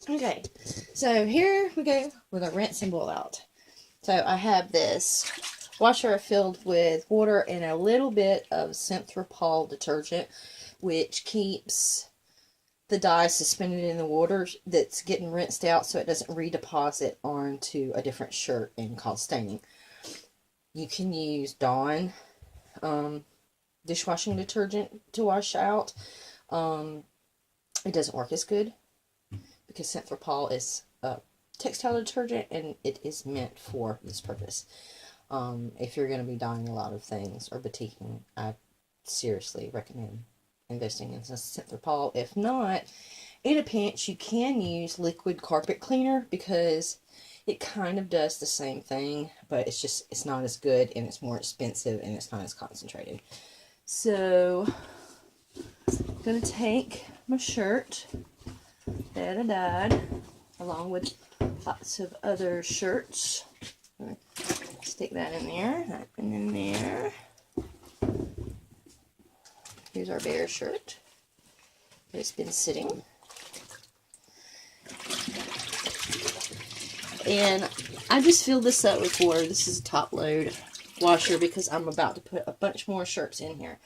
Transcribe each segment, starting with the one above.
Okay, so here we go with a rinse and boil out. So I have this washer filled with water and a little bit of Synthropol detergent, which keeps the dye suspended in the water that's getting rinsed out so it doesn't redeposit onto a different shirt and cause staining. You can use Dawn dishwashing detergent to wash out. It doesn't work as good because Synthropol is a textile detergent and it is meant for this purpose. If you're going to be dyeing a lot of things or batiking, I seriously recommend investing in Synthropol. If not, in a pinch, you can use liquid carpet cleaner because it kind of does the same thing, but it's not as good and it's more expensive and it's not as concentrated. So, I'm going to take my shirt that I dyed along with lots of other shirts. Stick that in there, that one in there. Here's our bear shirt. It's been sitting. And I just filled this up with water. This is a top load washer because I'm about to put a bunch more shirts in here.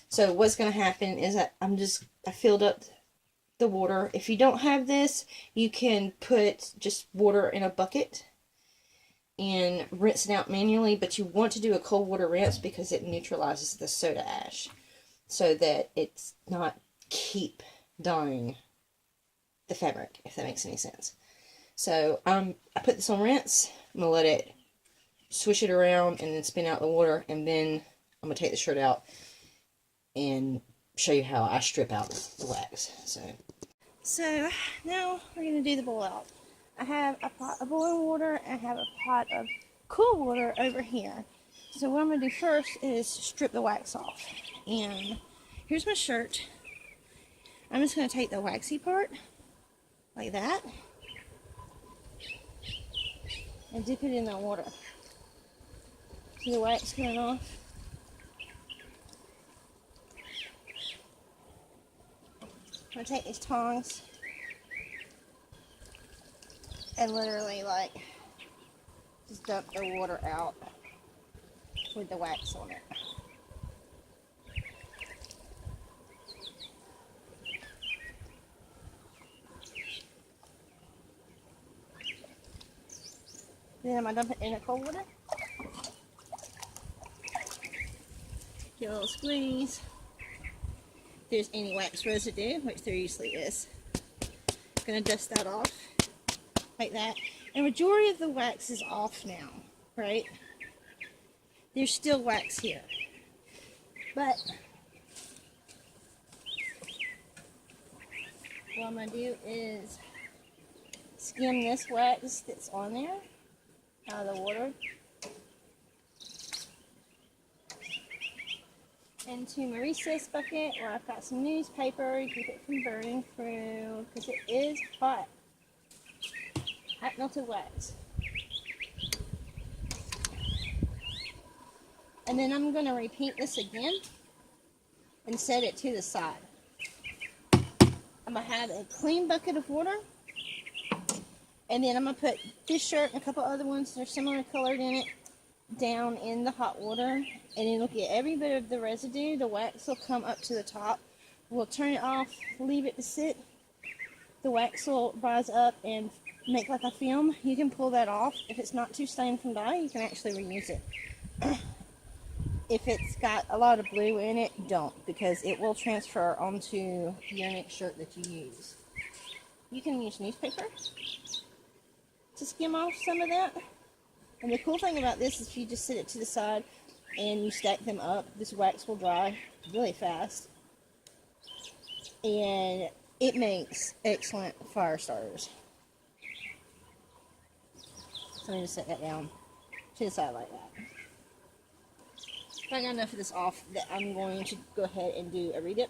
So what's going to happen is that I filled up the water. If you don't have this, you can put just water in a bucket and rinse it out manually, but you want to do a cold water rinse because it neutralizes the soda ash so that it's not keep dyeing the fabric, if that makes any sense. So I put this on rinse. I'm going to let it swish it around and then spin out the water, and then I'm going to take the shirt out and show you how I strip out the wax. So now we're going to do the boil out. I have a pot of boiling water and I have a pot of cool water over here. So what I'm going to do first is strip the wax off. And here's my shirt. I'm just going to take the waxy part like that and dip it in the water. See the wax coming off? I'm going to take these tongs and literally just dump the water out with the wax on it. Then I'm going to dump it in the cold water. Give a little squeeze. If there's any wax residue, which there usually is, I'm going to dust that off like that. And the majority of the wax is off now, right? There's still wax here. But what I'm going to do is skim this wax that's on there out of the water into my recess bucket where I've got some newspaper to keep it from burning through because it is hot. Hot melted wax. And then I'm going to repeat this again and set it to the side. I'm going to have a clean bucket of water. And then I'm going to put this shirt and a couple other ones that are similar colored in it down in the hot water. And it'll get every bit of the residue. The wax will come up to the top. We'll turn it off, leave it to sit. The wax will rise up and make like a film. You can pull that off. If it's not too stained from dye, you can actually reuse it. If it's got a lot of blue in it, don't, because it will transfer onto your next shirt that you use. You can use newspaper to skim off some of that. And the cool thing about this is if you just sit it to the side and you stack them up, this wax will dry really fast. And it makes excellent fire starters. So I'm going to set that down to the side like that. I got enough of this off that I'm going to go ahead and do a redip.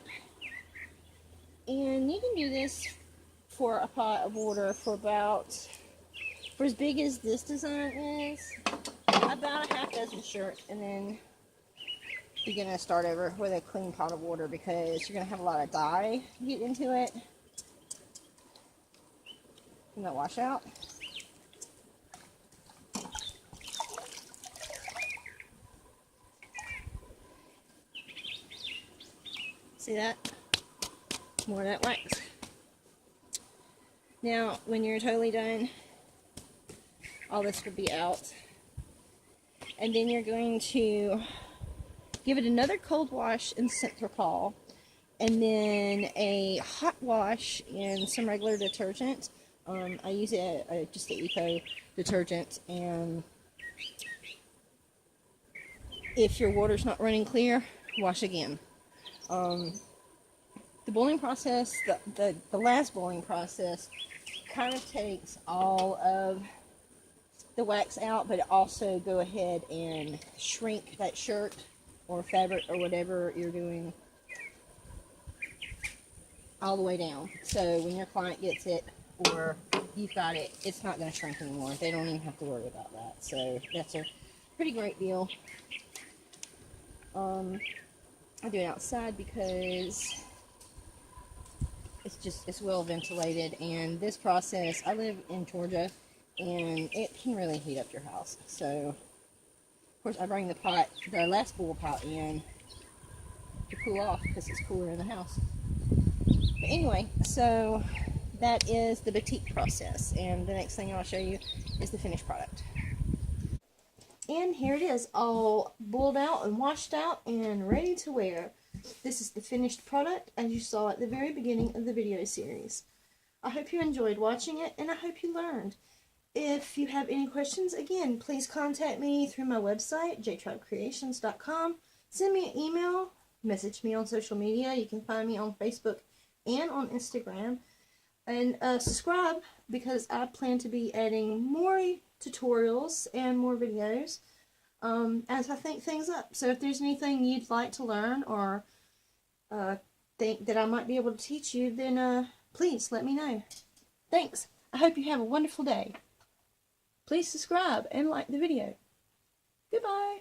And you can do this for a pot of water for as big as this design is, about a half dozen shirts, and then you're going to start over with a clean pot of water because you're going to have a lot of dye get into it. from the washout. See that? More of that wax. Now, when you're totally done, all this will be out. And then you're going to give it another cold wash in Synthropol, and then a hot wash in some regular detergent. I use just the Eco detergent, and if your water's not running clear, wash again. The boiling process, the last boiling process, kind of takes all of the wax out, but also go ahead and shrink that shirt or fabric or whatever you're doing all the way down. So when your client gets it or you've got it, it's not going to shrink anymore. They don't even have to worry about that. So that's a pretty great deal. I do it outside because it's well ventilated, and this process, I live in Georgia, and it can really heat up your house. So of course I bring the last bowl pot in to cool off because it's cooler in the house. But anyway, so that is the Batik process, and the next thing I'll show you is the finished product. And here it is, all boiled out and washed out and ready to wear. This is the finished product, as you saw at the very beginning of the video series. I hope you enjoyed watching it, and I hope you learned. If you have any questions, again, please contact me through my website, jtribecreations.com. Send me an email, message me on social media. You can find me on Facebook and on Instagram. And subscribe, because I plan to be adding more tutorials and more videos as I think things up. So if there's anything you'd like to learn or think that I might be able to teach you, then please let me know. Thanks. I hope you have a wonderful day. Please subscribe and like the video. Goodbye.